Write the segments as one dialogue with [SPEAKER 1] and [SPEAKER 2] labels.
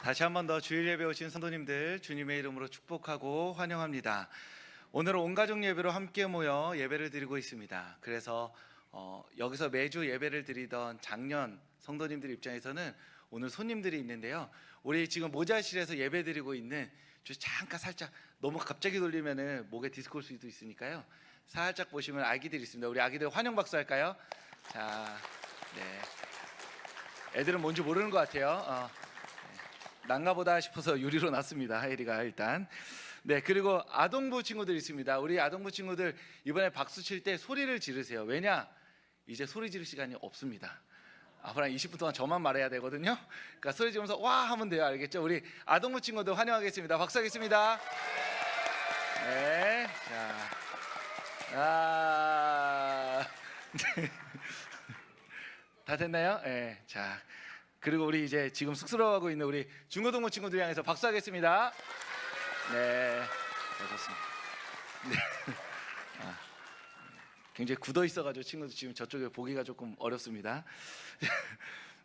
[SPEAKER 1] 다시 한 번 더 주일 예배 오신 성도님들 주님의 이름으로 축복하고 환영합니다. 오늘은 온 가족 예배로 함께 모여 예배를 드리고 있습니다. 그래서 여기서 매주 예배를 드리던 작년 성도님들 입장에서는 오늘 손님들이 있는데요. 우리 지금 모자실에서 예배 드리고 있는 잠깐 살짝 너무 갑자기 돌리면은 목에 디스크 올 수도 있으니까요. 살짝 보시면 아기들이 있습니다. 우리 아기들 환영 박수 할까요? 자, 네. 애들은 뭔지 모르는 것 같아요. 난가보다 싶어서 유리로 놨습니다. 하이리가 일단. 네, 그리고 아동부 친구들 있습니다. 우리 아동부 친구들 이번에 박수 칠 때 소리를 지르세요. 왜냐? 이제 소리 지를 시간이 없습니다. 앞으로 한 20분 동안 저만 말해야 되거든요. 그러니까 소리 지르면서 와 하면 돼요. 알겠죠? 우리 아동부 친구들 환영하겠습니다. 박수하겠습니다. 네, 자, 다 됐나요? 네, 자. 그리고 우리 이제 지금 쑥스러워하고 있는 우리 중고등부 친구들 향해서 박수하겠습니다. 네, 좋습니다. 네. 굉장히 굳어 있어가지고 친구들 지금 저쪽에 보기가 조금 어렵습니다.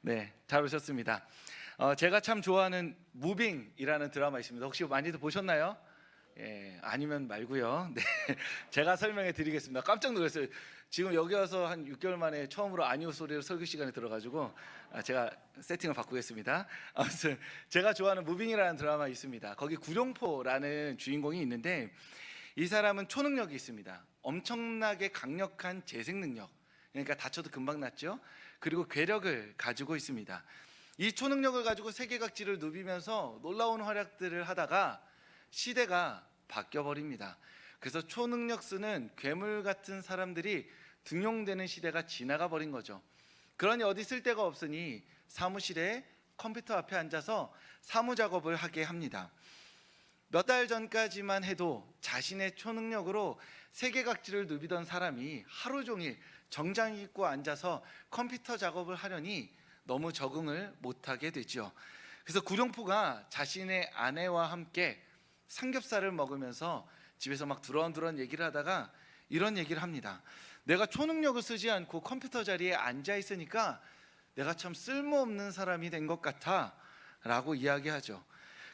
[SPEAKER 1] 네, 잘 오셨습니다. 제가 참 좋아하는 무빙이라는 드라마 있습니다. 혹시 많이들 보셨나요? 예, 아니면 말고요. 네, 제가 설명해 드리겠습니다. 깜짝 놀랐어요. 지금 여기 와서 한 6개월 만에 처음으로 아니오 소리를 설교 시간에 들어가지고 제가 세팅을 바꾸겠습니다. 아무튼 제가 좋아하는 무빙이라는 드라마 있습니다. 거기 구룡포라는 주인공이 있는데 이 사람은 초능력이 있습니다. 엄청나게 강력한 재생 능력. 그러니까 다쳐도 금방 낫죠. 그리고 괴력을 가지고 있습니다. 이 초능력을 가지고 세계각지를 누비면서 놀라운 활약들을 하다가 시대가 바뀌어 버립니다. 그래서 초능력 쓰는 괴물 같은 사람들이 등용되는 시대가 지나가 버린 거죠. 그러니 어디 쓸 데가 없으니 사무실에 컴퓨터 앞에 앉아서 사무 작업을 하게 합니다. 몇 달 전까지만 해도 자신의 초능력으로 세계각지를 누비던 사람이 하루 종일 정장 입고 앉아서 컴퓨터 작업을 하려니 너무 적응을 못하게 되죠. 그래서 구룡포가 자신의 아내와 함께 삼겹살을 먹으면서 집에서 막 두런두런 얘기를 하다가 이런 얘기를 합니다. 내가 초능력을 쓰지 않고 컴퓨터 자리에 앉아 있으니까 내가 참 쓸모없는 사람이 된 것 같아 라고 이야기하죠.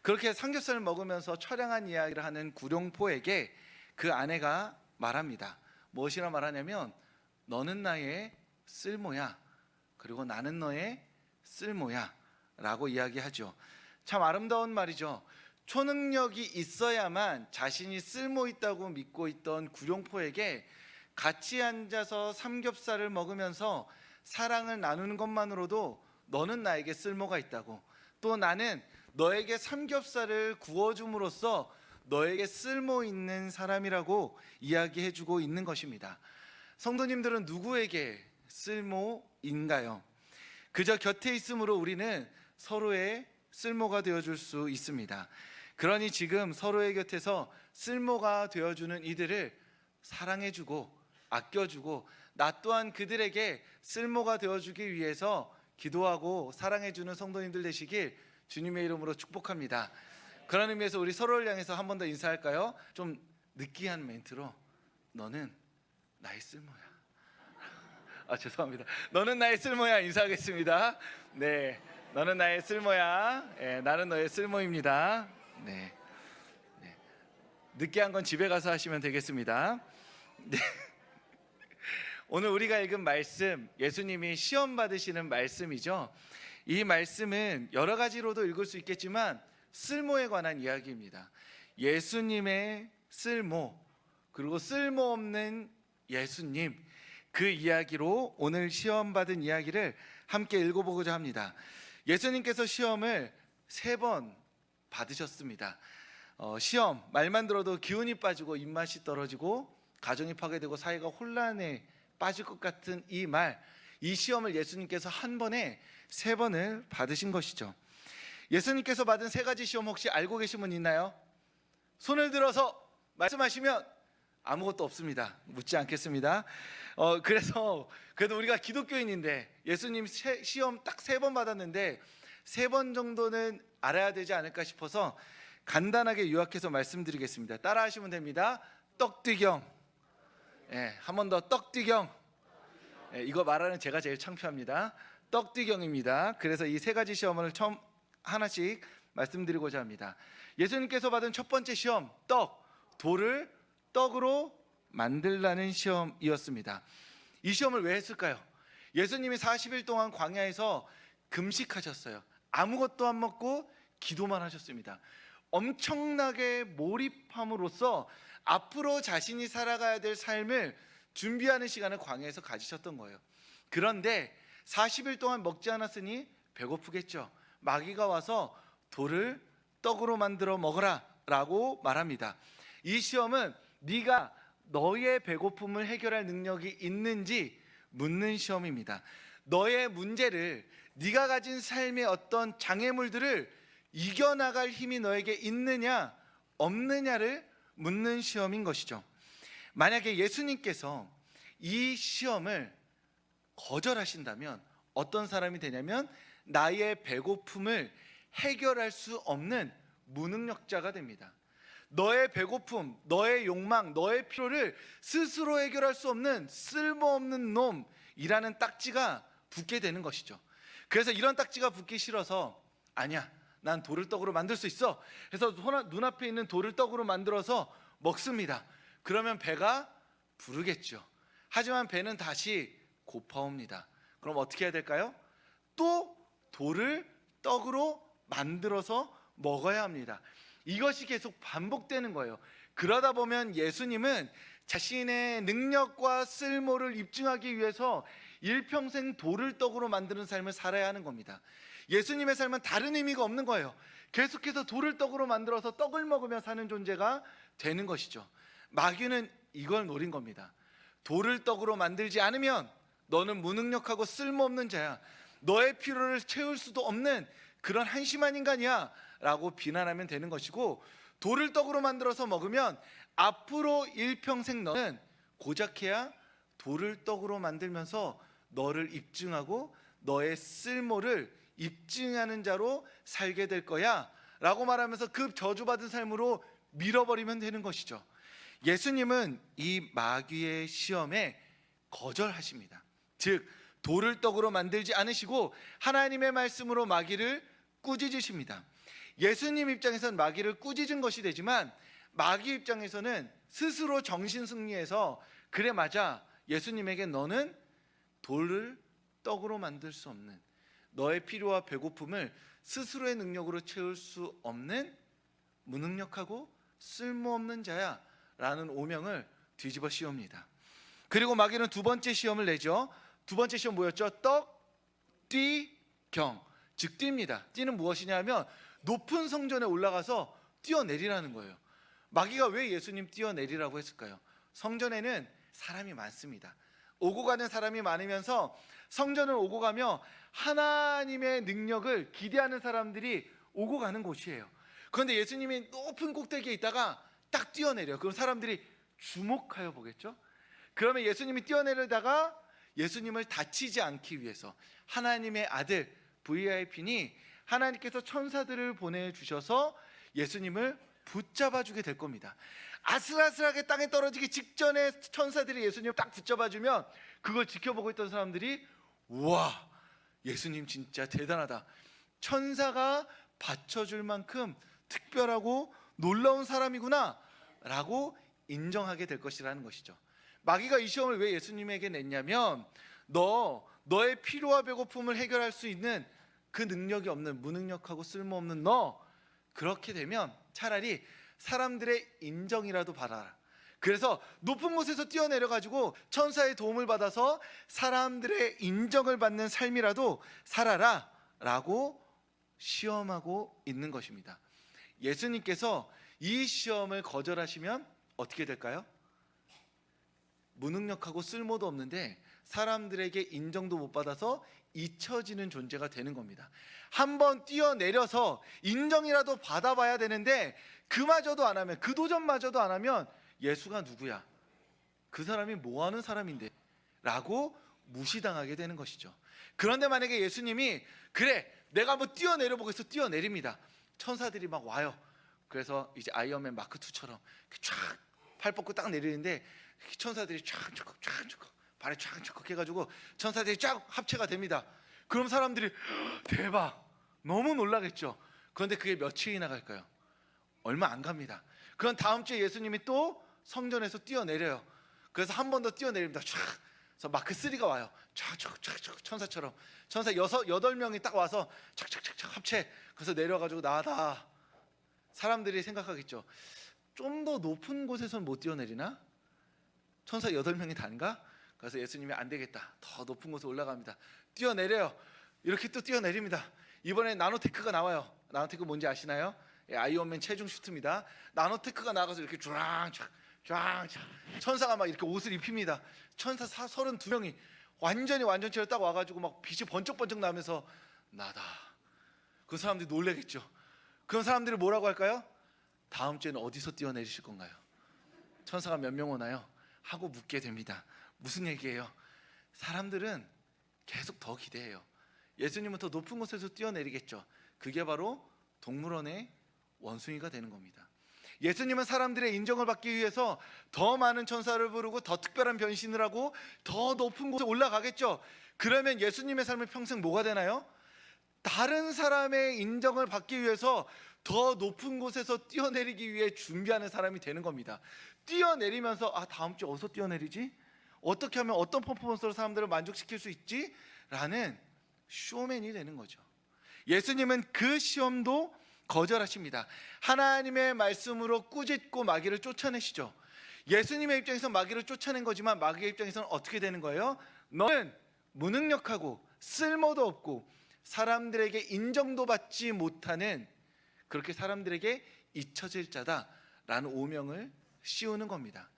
[SPEAKER 1] 그렇게 삼겹살을 먹으면서 처량한 이야기를 하는 구룡포에게 그 아내가 말합니다. 무엇이라 말하냐면 너는 나의 쓸모야. 그리고 나는 너의 쓸모야 라고 이야기하죠. 참 아름다운 말이죠. 초능력이 있어야만 자신이 쓸모 있다고 믿고 있던 구룡포에게 같이 앉아서 삼겹살을 먹으면서 사랑을 나누는 것만으로도 너는 나에게 쓸모가 있다고, 또 나는 너에게 삼겹살을 구워줌으로써 너에게 쓸모 있는 사람이라고 이야기해주고 있는 것입니다. 성도님들은 누구에게 쓸모인가요? 그저 곁에 있음으로 우리는 서로의 쓸모가 되어줄 수 있습니다. 그러니 지금 서로의 곁에서 쓸모가 되어주는 이들을 사랑해주고 아껴주고 나 또한 그들에게 쓸모가 되어주기 위해서 기도하고 사랑해주는 성도님들 되시길 주님의 이름으로 축복합니다. 그런 의미에서 우리 서로를 향해서 한 번 더 인사할까요? 좀 느끼한 멘트로 너는 나의 쓸모야. 죄송합니다. 너는 나의 쓸모야 인사하겠습니다. 네, 너는 나의 쓸모야. 나는 너의 쓸모입니다. 네. 느끼한 건 집에 가서 하시면 되겠습니다. 네. 오늘 우리가 읽은 말씀, 예수님이 시험 받으시는 말씀이죠. 이 말씀은 여러 가지로도 읽을 수 있겠지만 쓸모에 관한 이야기입니다. 예수님의 쓸모, 그리고 쓸모없는 예수님, 그 이야기로 오늘 시험 받은 이야기를 함께 읽어보고자 합니다. 예수님께서 시험을 3번 받으셨습니다. 시험, 말만 들어도 기운이 빠지고 입맛이 떨어지고 가정이 파괴되고 사회가 혼란에 빠질 것 같은 이 말, 이 시험을 예수님께서 한 번에 3번을 받으신 것이죠. 예수님께서 받은 3가지 시험 혹시 알고 계신 분 있나요? 손을 들어서 말씀하시면 아무것도 없습니다. 묻지 않겠습니다. 그래서 그래도 우리가 기독교인인데 예수님 시험 딱 3번 받았는데 3번 정도는 알아야 되지 않을까 싶어서 간단하게 요약해서 말씀드리겠습니다. 따라하시면 됩니다. 떡뒤경. 한 번 더 떡뒤경. 이거 말하는 제가 제일 창피합니다. 떡뒤경입니다. 그래서 이 3가지 시험을 처음 하나씩 말씀드리고자 합니다. 예수님께서 받은 첫 번째 시험, 돌을 떡으로 만들라는 시험이었습니다. 이 시험을 왜 했을까요? 예수님이 40일 동안 광야에서 금식하셨어요. 아무것도 안 먹고 기도만 하셨습니다. 엄청나게 몰입함으로써 앞으로 자신이 살아가야 될 삶을 준비하는 시간을 광야에서 가지셨던 거예요. 그런데 40일 동안 먹지 않았으니 배고프겠죠. 마귀가 와서 돌을 떡으로 만들어 먹어라 라고 말합니다. 이 시험은 네가 너의 배고픔을 해결할 능력이 있는지 묻는 시험입니다. 너의 문제를, 네가 가진 삶의 어떤 장애물들을 이겨나갈 힘이 너에게 있느냐 없느냐를 묻는 시험인 것이죠. 만약에 예수님께서 이 시험을 거절하신다면 어떤 사람이 되냐면 나의 배고픔을 해결할 수 없는 무능력자가 됩니다. 너의 배고픔, 너의 욕망, 너의 필요를 스스로 해결할 수 없는 쓸모없는 놈이라는 딱지가 붙게 되는 것이죠. 그래서 이런 딱지가 붙기 싫어서 아니야, 난 돌을 떡으로 만들 수 있어. 그래서 눈앞에 있는 돌을 떡으로 만들어서 먹습니다. 그러면 배가 부르겠죠. 하지만 배는 다시 고파옵니다. 그럼 어떻게 해야 될까요? 또 돌을 떡으로 만들어서 먹어야 합니다. 이것이 계속 반복되는 거예요. 그러다 보면 예수님은 자신의 능력과 쓸모를 입증하기 위해서 일평생 돌을 떡으로 만드는 삶을 살아야 하는 겁니다. 예수님의 삶은 다른 의미가 없는 거예요. 계속해서 돌을 떡으로 만들어서 떡을 먹으며 사는 존재가 되는 것이죠. 마귀는 이걸 노린 겁니다. 돌을 떡으로 만들지 않으면 너는 무능력하고 쓸모없는 자야, 너의 필요를 채울 수도 없는 그런 한심한 인간이야 라고 비난하면 되는 것이고, 돌을 떡으로 만들어서 먹으면 앞으로 일평생 너는 고작해야 돌을 떡으로 만들면서 너를 입증하고 너의 쓸모를 입증하는 자로 살게 될 거야 라고 말하면서 그 저주받은 삶으로 밀어버리면 되는 것이죠. 예수님은 이 마귀의 시험에 거절하십니다. 즉 돌을 떡으로 만들지 않으시고 하나님의 말씀으로 마귀를 꾸짖으십니다. 예수님 입장에서는 마귀를 꾸짖은 것이 되지만 마귀 입장에서는 스스로 정신승리해서 그래 맞아, 예수님에게 너는 돌을 떡으로 만들 수 없는, 너의 필요와 배고픔을 스스로의 능력으로 채울 수 없는 무능력하고 쓸모없는 자야 라는 오명을 뒤집어 씌웁니다. 그리고 마귀는 두 번째 시험을 내죠. 두 번째 시험 뭐였죠? 떡, 뛰, 경. 즉 띠입니다. 띠는 무엇이냐 하면 높은 성전에 올라가서 뛰어내리라는 거예요. 마귀가 왜 예수님 뛰어내리라고 했을까요? 성전에는 사람이 많습니다. 오고 가는 사람이 많으면서 성전을 오고 가며 하나님의 능력을 기대하는 사람들이 오고 가는 곳이에요. 그런데 예수님이 높은 꼭대기에 있다가 딱 뛰어내려요. 그럼 사람들이 주목하여 보겠죠? 그러면 예수님이 뛰어내리다가 예수님을 다치지 않기 위해서 하나님의 아들 VIP니 하나님께서 천사들을 보내주셔서 예수님을 붙잡아주게 될 겁니다. 아슬아슬하게 땅에 떨어지기 직전에 천사들이 예수님을 딱 붙잡아주면 그걸 지켜보고 있던 사람들이 우와, 예수님 진짜 대단하다, 천사가 받쳐줄 만큼 특별하고 놀라운 사람이구나 라고 인정하게 될 것이라는 것이죠. 마귀가 이 시험을 왜 예수님에게 냈냐면 너의 필요와 배고픔을 해결할 수 있는 그 능력이 없는 무능력하고 쓸모없는 너, 그렇게 되면 차라리 사람들의 인정이라도 받아라. 그래서 높은 곳에서 뛰어내려가지고 천사의 도움을 받아서 사람들의 인정을 받는 삶이라도 살아라 라고 시험하고 있는 것입니다. 예수님께서 이 시험을 거절하시면 어떻게 될까요? 무능력하고 쓸모도 없는데 사람들에게 인정도 못 받아서 잊혀지는 존재가 되는 겁니다. 한번 뛰어내려서 인정이라도 받아봐야 되는데 그마저도 안 하면, 그 도전마저도 안 하면 예수가 누구야? 그 사람이 뭐하는 사람인데? 라고 무시당하게 되는 것이죠. 그런데 만약에 예수님이 그래 내가 한번 뛰어내려 보겠어, 뛰어내립니다. 천사들이 막 와요. 그래서 이제 아이언맨 마크 2처럼 쫙 팔 뻗고 딱 내리는데 천사들이 쫙 발에 쫙 해가지고 천사들이 쫙 합체가 됩니다. 그럼 사람들이 대박, 너무 놀라겠죠. 그런데 그게 며칠이나 갈까요? 얼마 안 갑니다. 그런 다음 주에 예수님이 또 성전에서 뛰어내려요. 그래서 한 번 더 뛰어내립니다. 촤. 그래서 마크 3가 와요. 촤촤촤 천사처럼. 천사 8명이 딱 와서 착착착착 합체. 그래서 내려가지고 나다. 사람들이 생각하겠죠. 좀 더 높은 곳에서는 못 뛰어내리나? 천사 8명이 단가? 그래서 예수님이 안 되겠다. 더 높은 곳에 올라갑니다. 뛰어내려요. 이렇게 또 뛰어내립니다. 이번에 나노테크가 나와요. 나노테크 뭔지 아시나요? 예, 아이언맨 체중 슈트입니다. 나노테크가 나가서 이렇게 쫙쫙 천사가 막 이렇게 옷을 입힙니다. 천사 32명이 완전체로 딱 와가지고 막 빛이 번쩍번쩍 나면서 나다. 그 사람들이 놀래겠죠. 그런 사람들이 뭐라고 할까요? 다음 주에는 어디서 뛰어내리실 건가요? 천사가 몇 명 오나요? 하고 묻게 됩니다. 무슨 얘기예요? 사람들은 계속 더 기대해요. 예수님은 더 높은 곳에서 뛰어내리겠죠. 그게 바로 동물원의 원숭이가 되는 겁니다. 예수님은 사람들의 인정을 받기 위해서 더 많은 천사를 부르고 더 특별한 변신을 하고 더 높은 곳에 올라가겠죠. 그러면 예수님의 삶은 평생 뭐가 되나요? 다른 사람의 인정을 받기 위해서 더 높은 곳에서 뛰어내리기 위해 준비하는 사람이 되는 겁니다. 뛰어내리면서 다음 주에 어디서 뛰어내리지? 어떻게 하면 어떤 퍼포먼스로 사람들을 만족시킬 수 있지? 라는 쇼맨이 되는 거죠. 예수님은 그 시험도 거절하십니다. 하나님의 말씀으로 꾸짖고 마귀를 쫓아내시죠. 예수님의 입장에서 마귀를 쫓아낸 거지만 마귀의 입장에서는 어떻게 되는 거예요? 너는 무능력하고 쓸모도 없고 사람들에게 인정도 받지 못하는, 그렇게 사람들에게 잊혀질 자다라는 오명을 씌우는 겁니다.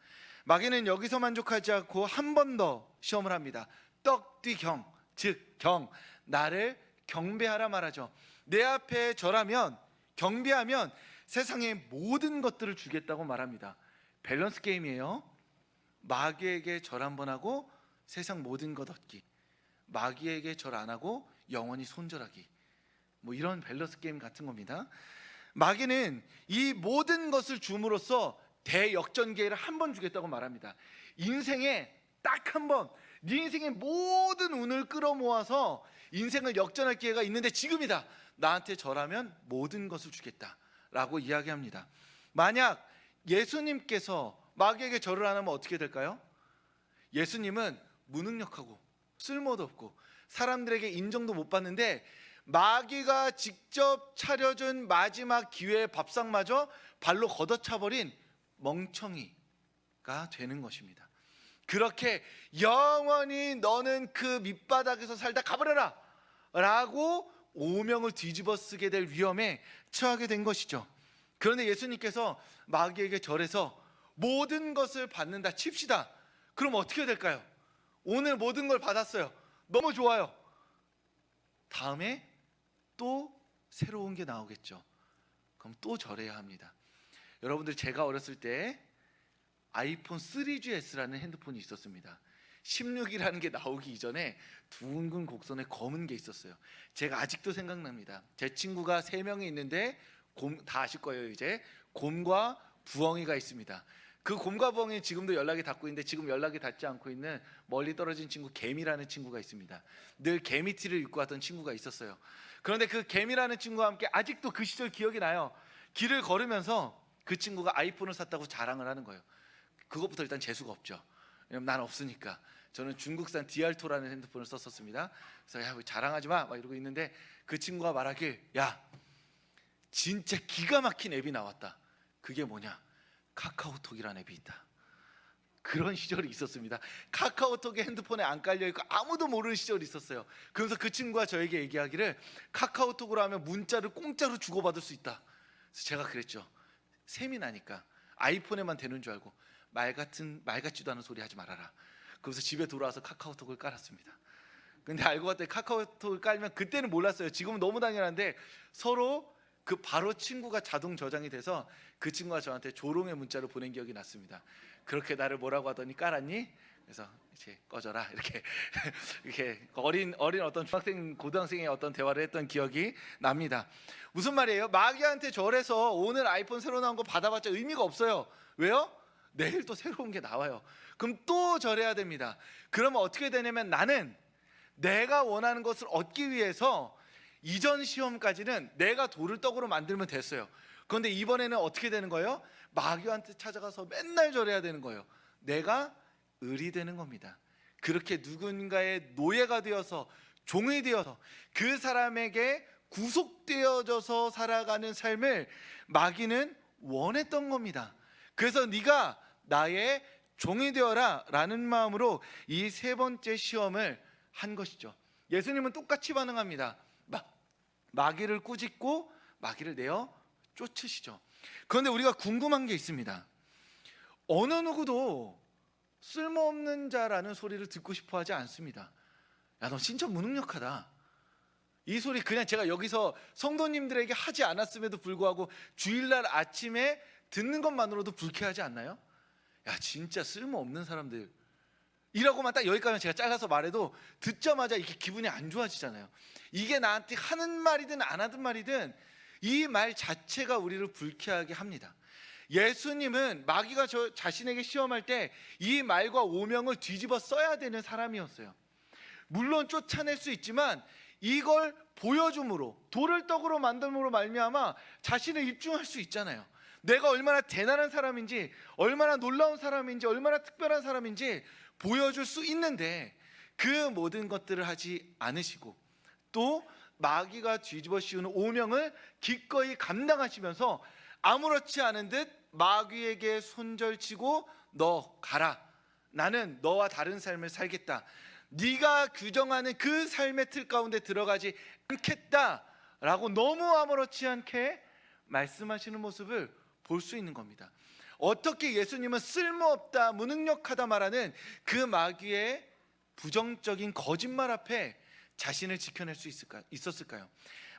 [SPEAKER 1] 마귀는 여기서 만족하지 않고 한 번 더 시험을 합니다. 떡뒤경, 즉 경, 나를 경배하라 말하죠. 내 앞에 절하면, 경배하면 세상의 모든 것들을 주겠다고 말합니다. 밸런스 게임이에요. 마귀에게 절 한번 하고 세상 모든 것 얻기, 마귀에게 절 안 하고 영원히 손절하기, 뭐 이런 밸런스 게임 같은 겁니다. 마귀는 이 모든 것을 줌으로써 대역전 기회를 한 번 주겠다고 말합니다. 인생에 딱 한 번, 네 인생의 모든 운을 끌어모아서 인생을 역전할 기회가 있는데 지금이다. 나한테 절하면 모든 것을 주겠다라고 이야기합니다. 만약 예수님께서 마귀에게 절을 안 하면 어떻게 될까요? 예수님은 무능력하고 쓸모도 없고 사람들에게 인정도 못 받는데 마귀가 직접 차려준 마지막 기회의 밥상마저 발로 걷어차버린 멍청이가 되는 것입니다. 그렇게 영원히 너는 그 밑바닥에서 살다 가버려라 라고 오명을 뒤집어 쓰게 될 위험에 처하게 된 것이죠. 그런데 예수님께서 마귀에게 절해서 모든 것을 받는다 칩시다. 그럼 어떻게 될까요? 오늘 모든 걸 받았어요. 너무 좋아요. 다음에 또 새로운 게 나오겠죠. 그럼 또 절해야 합니다. 여러분들, 제가 어렸을 때 아이폰 3GS라는 핸드폰이 있었습니다. 16이라는 게 나오기 이전에 둥근 곡선에 검은 게 있었어요. 제가 아직도 생각납니다. 제 친구가 3명이 있는데 다 아실 거예요. 이제 곰과 부엉이가 있습니다. 그 곰과 부엉이는 지금도 연락이 닿고 있는데 지금 연락이 닿지 않고 있는 멀리 떨어진 친구 개미라는 친구가 있습니다. 늘 개미티를 입고 왔던 친구가 있었어요. 그런데 그 개미라는 친구와 함께 아직도 그 시절 기억이 나요. 길을 걸으면서 그 친구가 아이폰을 샀다고 자랑을 하는 거예요. 그것부터 일단 재수가 없죠. 왜냐면 난 없으니까. 저는 중국산 DR2라는 핸드폰을 썼었습니다. 그래서 야, 자랑하지 마 막 이러고 있는데 그 친구가 말하길, 야, 진짜 기가 막힌 앱이 나왔다. 그게 뭐냐? 카카오톡이라는 앱이 있다. 그런 시절이 있었습니다. 카카오톡이 핸드폰에 안 깔려있고 아무도 모르는 시절이 있었어요. 그래서 그 친구가 저에게 얘기하기를 카카오톡으로 하면 문자를 공짜로 주고받을 수 있다. 그래서 제가 그랬죠. 셈이 나니까 아이폰에만 되는 줄 알고 말 같지도 않은 소리 하지 말아라. 그래서 집에 돌아와서 카카오톡을 깔았습니다. 근데 알고 봤더니 카카오톡을 깔면, 그때는 몰랐어요. 지금은 너무 당연한데 서로 바로 친구가 자동 저장이 돼서 그 친구가 저한테 조롱의 문자를 보낸 기억이 났습니다. 그렇게 나를 뭐라고 하더니 깔았니? 그래서 이제 꺼져라 이렇게 어린 어떤 중학생 고등학생의 어떤 대화를 했던 기억이 납니다. 무슨 말이에요? 마귀한테 절해서 오늘 아이폰 새로 나온 거 받아봤자 의미가 없어요. 왜요? 내일 또 새로운 게 나와요. 그럼 또 절해야 됩니다. 그러면 어떻게 되냐면 나는 내가 원하는 것을 얻기 위해서 이전 시험까지는 내가 돌을 떡으로 만들면 됐어요. 그런데 이번에는 어떻게 되는 거예요? 마귀한테 찾아가서 맨날 절해야 되는 거예요. 내가 을이 되는 겁니다. 그렇게 누군가의 노예가 되어서, 종이 되어서 그 사람에게 구속되어져서 살아가는 삶을 마귀는 원했던 겁니다. 그래서 네가 나의 종이 되어라 라는 마음으로 이 세 번째 시험을 한 것이죠. 예수님은 똑같이 반응합니다. 마귀를 꾸짖고 마귀를 내어 쫓으시죠. 그런데 우리가 궁금한 게 있습니다. 어느 누구도 쓸모없는 자라는 소리를 듣고 싶어 하지 않습니다. 야, 너 진짜 무능력하다. 이 소리 그냥 제가 여기서 성도님들에게 하지 않았음에도 불구하고 주일날 아침에 듣는 것만으로도 불쾌하지 않나요? 야, 진짜 쓸모없는 사람들 이라고만 딱 여기까지 제가 잘라서 말해도 듣자마자 이렇게 기분이 안 좋아지잖아요. 이게 나한테 하는 말이든 안 하든 말이든 이 말 자체가 우리를 불쾌하게 합니다. 예수님은 마귀가 저 자신에게 시험할 때 이 말과 오명을 뒤집어 써야 되는 사람이었어요. 물론 쫓아낼 수 있지만 이걸 보여줌으로, 돌을 떡으로 만듦으로 말미암아 자신을 입증할 수 있잖아요. 내가 얼마나 대단한 사람인지, 얼마나 놀라운 사람인지, 얼마나 특별한 사람인지 보여줄 수 있는데 그 모든 것들을 하지 않으시고 또 마귀가 뒤집어 씌우는 오명을 기꺼이 감당하시면서 아무렇지 않은 듯 마귀에게 손절치고 너 가라. 나는 너와 다른 삶을 살겠다. 네가 규정하는 그 삶의 틀 가운데 들어가지 않겠다라고 너무 아무렇지 않게 말씀하시는 모습을 볼 수 있는 겁니다. 어떻게 예수님은 쓸모없다, 무능력하다 말하는 그 마귀의 부정적인 거짓말 앞에 자신을 지켜낼 수 있었을까요?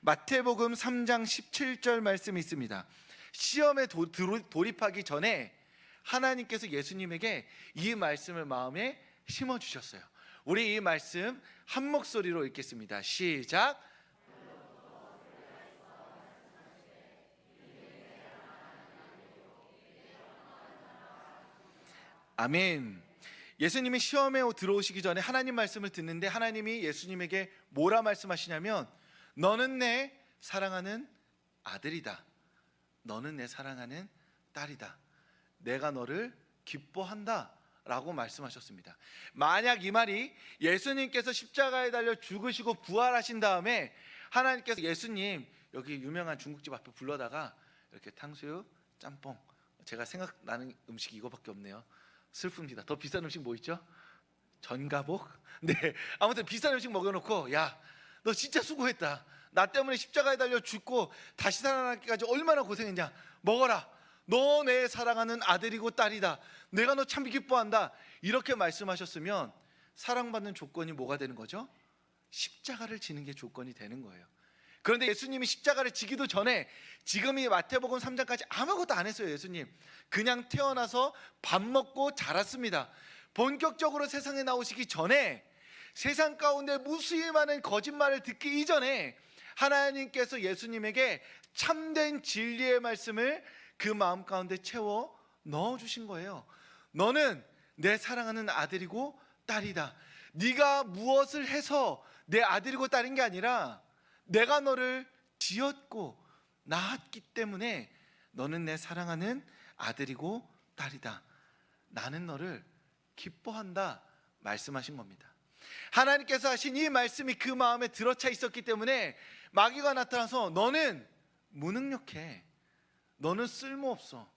[SPEAKER 1] 마태복음 3장 17절 말씀이 있습니다. 시험에 돌입하기 전에 하나님께서 예수님에게 이 말씀을 마음에 심어주셨어요. 우리 이 말씀 한 목소리로 읽겠습니다. 시작. 아멘. 예수님이 시험에 들어오시기 전에 하나님 말씀을 듣는데 하나님이 예수님에게 뭐라 말씀하시냐면 너는 내 사랑하는 아들이다. 너는 내 사랑하는 딸이다. 내가 너를 기뻐한다 라고 말씀하셨습니다. 만약 이 말이 예수님께서 십자가에 달려 죽으시고 부활하신 다음에 하나님께서 예수님 여기 유명한 중국집 앞에 불러다가 이렇게 탕수육, 짬뽕, 제가 생각나는 음식이 이거밖에 없네요. 슬픕니다. 더 비싼 음식 뭐 있죠? 전가복? 네, 아무튼 비싼 음식 먹여놓고 야, 너 진짜 수고했다. 나 때문에 십자가에 달려 죽고 다시 살아나기까지 얼마나 고생했냐. 먹어라. 너 내 사랑하는 아들이고 딸이다. 내가 너 참 기뻐한다. 이렇게 말씀하셨으면 사랑받는 조건이 뭐가 되는 거죠? 십자가를 지는 게 조건이 되는 거예요. 그런데 예수님이 십자가를 지기도 전에 지금 이 마태복음 3장까지 아무것도 안 했어요. 예수님 그냥 태어나서 밥 먹고 자랐습니다. 본격적으로 세상에 나오시기 전에 세상 가운데 무수히 많은 거짓말을 듣기 이전에 하나님께서 예수님에게 참된 진리의 말씀을 그 마음 가운데 채워 넣어주신 거예요. 너는 내 사랑하는 아들이고 딸이다. 네가 무엇을 해서 내 아들이고 딸인 게 아니라 내가 너를 지었고 낳았기 때문에 너는 내 사랑하는 아들이고 딸이다. 나는 너를 기뻐한다 말씀하신 겁니다. 하나님께서 하신 이 말씀이 그 마음에 들어차 있었기 때문에 마귀가 나타나서 너는 무능력해. 너는 쓸모없어.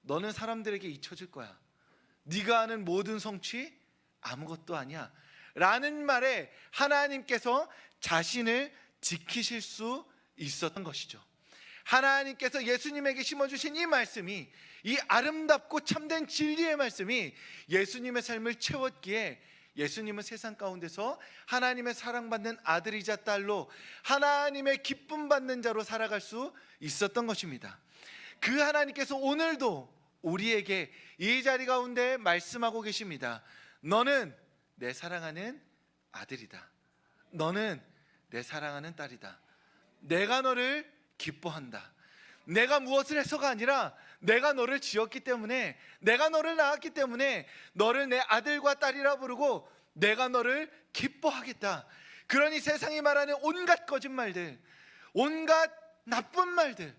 [SPEAKER 1] 너는 사람들에게 잊혀질 거야. 네가 하는 모든 성취 아무것도 아니야 라는 말에 하나님께서 자신을 지키실 수 있었던 것이죠. 하나님께서 예수님에게 심어주신 이 말씀이, 이 아름답고 참된 진리의 말씀이 예수님의 삶을 채웠기에 예수님은 세상 가운데서 하나님의 사랑받는 아들이자 딸로 하나님의 기쁨 받는 자로 살아갈 수 있었던 것입니다. 그 하나님께서 오늘도 우리에게 이 자리 가운데 말씀하고 계십니다. 너는 내 사랑하는 아들이다. 너는 내 사랑하는 딸이다. 내가 너를 기뻐한다. 내가 무엇을 해서가 아니라 내가 너를 지었기 때문에, 내가 너를 낳았기 때문에 너를 내 아들과 딸이라 부르고 내가 너를 기뻐하겠다. 그러니 세상이 말하는 온갖 거짓말들, 온갖 나쁜 말들,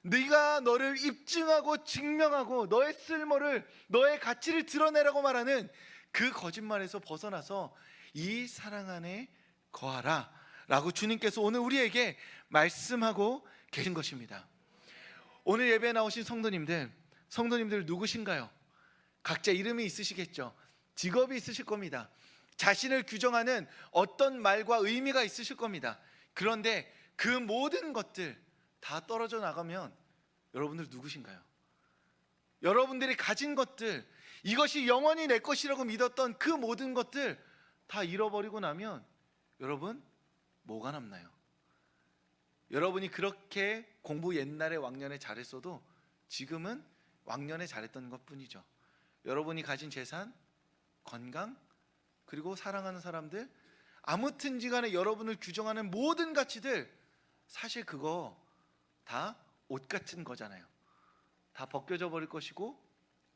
[SPEAKER 1] 네가 너를 입증하고 증명하고 너의 쓸모를, 너의 가치를 드러내라고 말하는 그 거짓말에서 벗어나서 이 사랑 안에 거하라 라고 주님께서 오늘 우리에게 말씀하고 계신 것입니다. 오늘 예배에 나오신 성도님들 누구신가요? 각자 이름이 있으시겠죠. 직업이 있으실 겁니다. 자신을 규정하는 어떤 말과 의미가 있으실 겁니다. 그런데 그 모든 것들 다 떨어져 나가면 여러분들 누구신가요? 여러분들이 가진 것들, 이것이 영원히 내 것이라고 믿었던 그 모든 것들 다 잃어버리고 나면 여러분 뭐가 남나요? 여러분이 그렇게 공부 옛날에 왕년에 잘했어도 지금은 왕년에 잘했던 것뿐이죠. 여러분이 가진 재산, 건강, 그리고 사랑하는 사람들, 아무튼지 간에 여러분을 규정하는 모든 가치들, 사실 그거 다 옷 같은 거잖아요. 다 벗겨져 버릴 것이고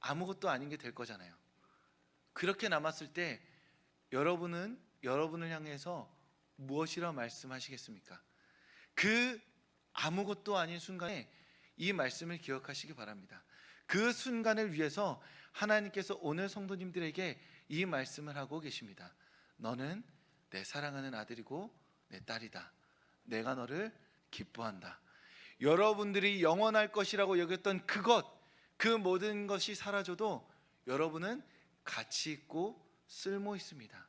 [SPEAKER 1] 아무것도 아닌 게 될 거잖아요. 그렇게 남았을 때 여러분은 여러분을 향해서 무엇이라 말씀하시겠습니까? 그 아무것도 아닌 순간에 이 말씀을 기억하시기 바랍니다. 그 순간을 위해서 하나님께서 오늘 성도님들에게 이 말씀을 하고 계십니다. 너는 내 사랑하는 아들이고 내 딸이다. 내가 너를 기뻐한다. 여러분들이 영원할 것이라고 여겼던 그것, 그 모든 것이 사라져도 여러분은 가치 있고 쓸모 있습니다.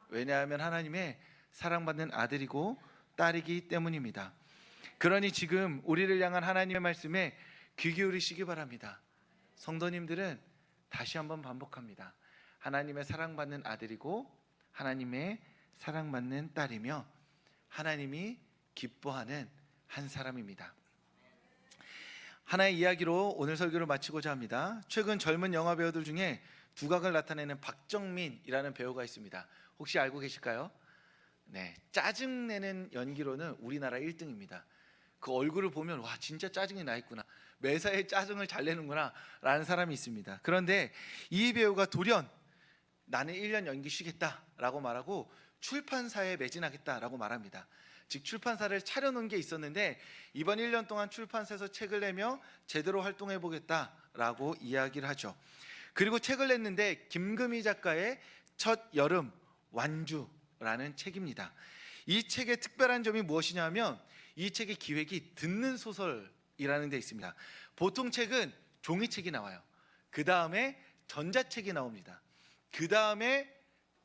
[SPEAKER 1] 왜냐하면 하나님의 사랑받는 아들이고 딸이기 때문입니다. 그러니 지금 우리를 향한 하나님의 말씀에 귀 기울이시기 바랍니다. 성도님들은 다시 한번 반복합니다. 하나님의 사랑받는 아들이고 하나님의 사랑받는 딸이며 하나님이 기뻐하는 한 사람입니다. 하나의 이야기로 오늘 설교를 마치고자 합니다. 최근 젊은 영화 배우들 중에 두각을 나타내는 박정민이라는 배우가 있습니다. 혹시 알고 계실까요? 네, 짜증내는 연기로는 우리나라 1등입니다. 그 얼굴을 보면 와 진짜 짜증이 나 있구나, 매사에 짜증을 잘 내는구나 라는 사람이 있습니다. 그런데 이 배우가 돌연 나는 1년 연기 쉬겠다라고 말하고 출판사에 매진하겠다라고 말합니다. 즉 출판사를 차려놓은 게 있었는데 이번 1년 동안 출판사에서 책을 내며 제대로 활동해 보겠다라고 이야기를 하죠. 그리고 책을 냈는데 김금희 작가의 첫 여름 완주라는 책입니다. 이 책의 특별한 점이 무엇이냐면 이 책의 기획이 듣는 소설이라는 데 있습니다. 보통 책은 종이책이 나와요. 그 다음에 전자책이 나옵니다. 그 다음에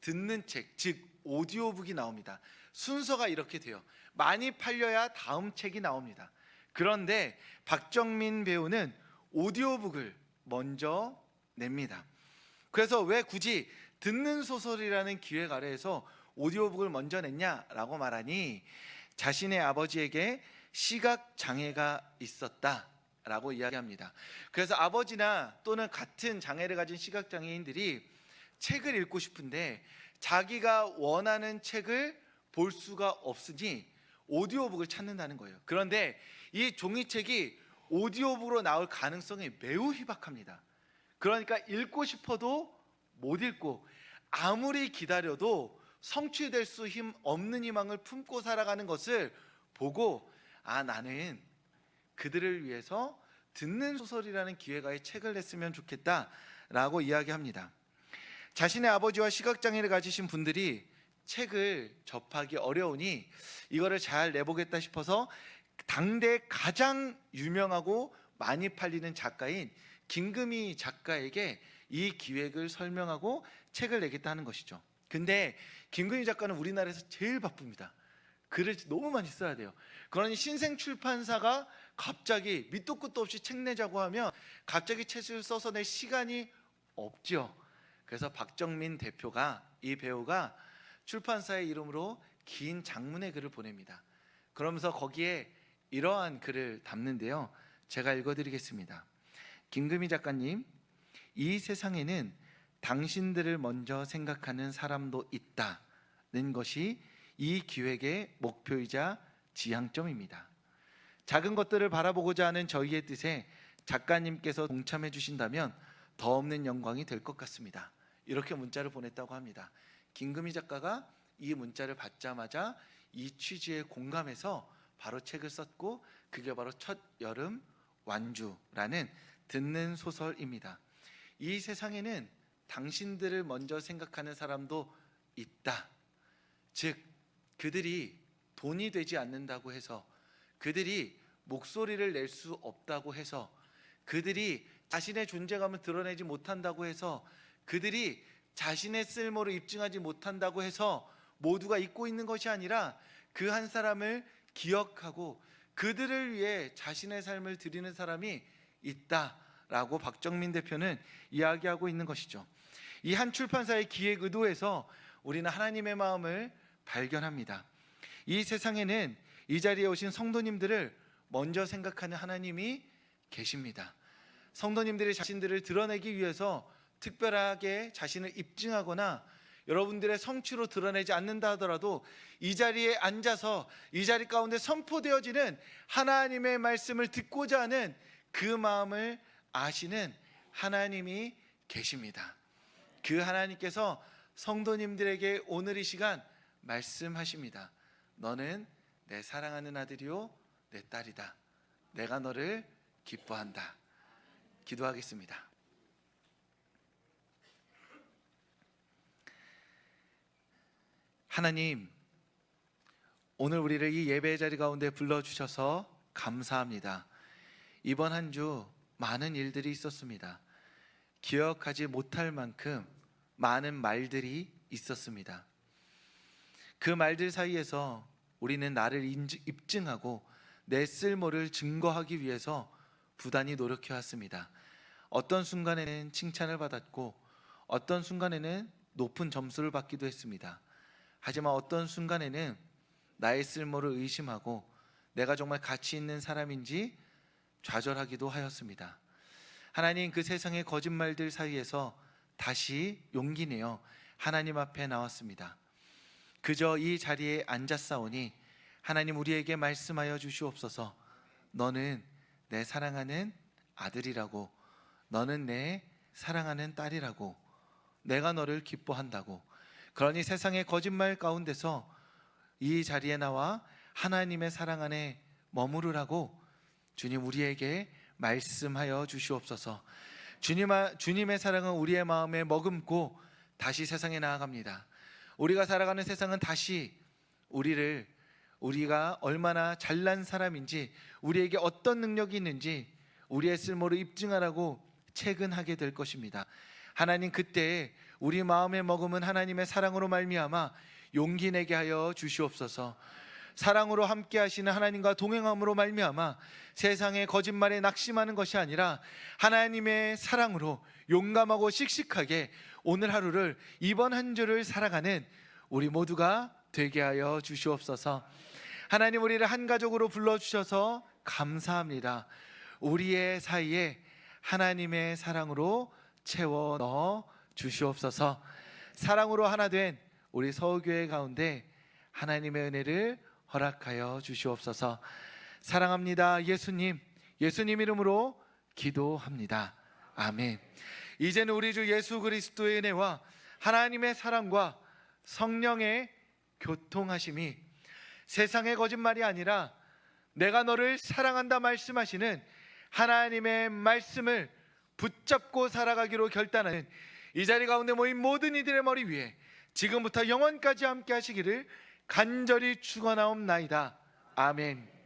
[SPEAKER 1] 듣는 책, 즉 오디오북이 나옵니다. 순서가 이렇게 돼요. 많이 팔려야 다음 책이 나옵니다. 그런데 박정민 배우는 오디오북을 먼저 냅니다. 그래서 왜 굳이 듣는 소설이라는 기획 아래에서 오디오북을 먼저 냈냐라고 말하니 자신의 아버지에게 시각 장애가 있었다라고 이야기합니다. 그래서 아버지나 또는 같은 장애를 가진 시각 장애인들이 책을 읽고 싶은데 자기가 원하는 책을 볼 수가 없으니 오디오북을 찾는다는 거예요. 그런데 이 종이책이 오디오북으로 나올 가능성이 매우 희박합니다. 그러니까 읽고 싶어도 못 읽고 아무리 기다려도 성취될 수 없는 희망을 품고 살아가는 것을 보고 나는 그들을 위해서 듣는 소설이라는 기획하에 책을 냈으면 좋겠다라고 이야기합니다. 자신의 아버지와 시각장애를 가지신 분들이 책을 접하기 어려우니 이거를 잘 내보겠다 싶어서 당대 가장 유명하고 많이 팔리는 작가인 김금희 작가에게 이 기획을 설명하고 책을 내겠다 하는 것이죠. 근데 김금희 작가는 우리나라에서 제일 바쁩니다. 글을 너무 많이 써야 돼요. 그러니 신생출판사가 갑자기 밑도 끝도 없이 책 내자고 하면 갑자기 책을 써서 낼 시간이 없죠. 그래서 박정민 대표가, 이 배우가 출판사의 이름으로 긴 장문의 글을 보냅니다. 그러면서 거기에 이러한 글을 담는데요. 제가 읽어드리겠습니다. 김금희 작가님, 이 세상에는 당신들을 먼저 생각하는 사람도 있다는 것이 이 기획의 목표이자 지향점입니다. 작은 것들을 바라보고자 하는 저희의 뜻에 작가님께서 동참해 주신다면 더 없는 영광이 될 것 같습니다. 이렇게 문자를 보냈다고 합니다. 김금희 작가가 이 문자를 받자마자 이 취지에 공감해서 바로 책을 썼고, 그게 바로 첫 여름 완주라는 듣는 소설입니다. 이 세상에는 당신들을 먼저 생각하는 사람도 있다. 즉, 그들이 돈이 되지 않는다고 해서, 그들이 목소리를 낼 수 없다고 해서, 그들이 자신의 존재감을 드러내지 못한다고 해서, 그들이 자신의 쓸모를 입증하지 못한다고 해서 모두가 잊고 있는 것이 아니라 그 한 사람을 기억하고 그들을 위해 자신의 삶을 드리는 사람이 있다라고 박정민 대표는 이야기하고 있는 것이죠. 이 한 출판사의 기획 의도에서 우리는 하나님의 마음을 발견합니다. 이 세상에는 이 자리에 오신 성도님들을 먼저 생각하는 하나님이 계십니다. 성도님들이 자신들을 드러내기 위해서 특별하게 자신을 입증하거나 여러분들의 성취로 드러내지 않는다 하더라도 이 자리에 앉아서 이 자리 가운데 선포되어지는 하나님의 말씀을 듣고자 하는 그 마음을 아시는 하나님이 계십니다. 그 하나님께서 성도님들에게 오늘 이 시간 말씀하십니다. 너는 내 사랑하는 아들이요 내 딸이다. 내가 너를 기뻐한다. 기도하겠습니다. 하나님, 오늘 우리를 이 예배의 자리 가운데 불러주셔서 감사합니다. 이번 한 주 많은 일들이 있었습니다. 기억하지 못할 만큼 많은 말들이 있었습니다. 그 말들 사이에서 우리는 나를 입증하고 내 쓸모를 증거하기 위해서 부단히 노력해왔습니다. 어떤 순간에는 칭찬을 받았고 어떤 순간에는 높은 점수를 받기도 했습니다. 하지만 어떤 순간에는 나의 쓸모를 의심하고 내가 정말 가치 있는 사람인지 좌절하기도 하였습니다. 하나님, 그 세상의 거짓말들 사이에서 다시 용기 내어 하나님 앞에 나왔습니다. 그저 이 자리에 앉았사오니 하나님, 우리에게 말씀하여 주시옵소서. 너는 내 사랑하는 아들이라고, 너는 내 사랑하는 딸이라고, 내가 너를 기뻐한다고. 그러니 세상의 거짓말 가운데서 이 자리에 나와 하나님의 사랑 안에 머무르라고 주님 우리에게 말씀하여 주시옵소서. 주님의 사랑은 우리의 마음에 머금고 다시 세상에 나아갑니다. 우리가 살아가는 세상은 다시 우리가 얼마나 잘난 사람인지, 우리에게 어떤 능력이 있는지 우리의 쓸모를 입증하라고 체근하게 될 것입니다. 하나님, 그때 우리 마음에 머금은 하나님의 사랑으로 말미암아 용기 내게 하여 주시옵소서. 사랑으로 함께 하시는 하나님과 동행함으로 말미암아 세상의 거짓말에 낙심하는 것이 아니라 하나님의 사랑으로 용감하고 씩씩하게 오늘 하루를, 이번 한 주를 살아가는 우리 모두가 되게 하여 주시옵소서. 하나님, 우리를 한 가족으로 불러주셔서 감사합니다. 우리의 사이에 하나님의 사랑으로 채워 넣어 주시옵소서. 사랑으로 하나 된 우리 서울교회 가운데 하나님의 은혜를 허락하여 주시옵소서. 사랑합니다. 예수님 이름으로 기도합니다. 아멘. 이제는 우리 주 예수 그리스도의 은혜와 하나님의 사랑과 성령의 교통하심이, 세상의 거짓말이 아니라 내가 너를 사랑한다 말씀하시는 하나님의 말씀을 붙잡고 살아가기로 결단하는 이 자리 가운데 모인 모든 이들의 머리 위에 지금부터 영원까지 함께 하시기를 간절히 축원하옵나이다. 아멘.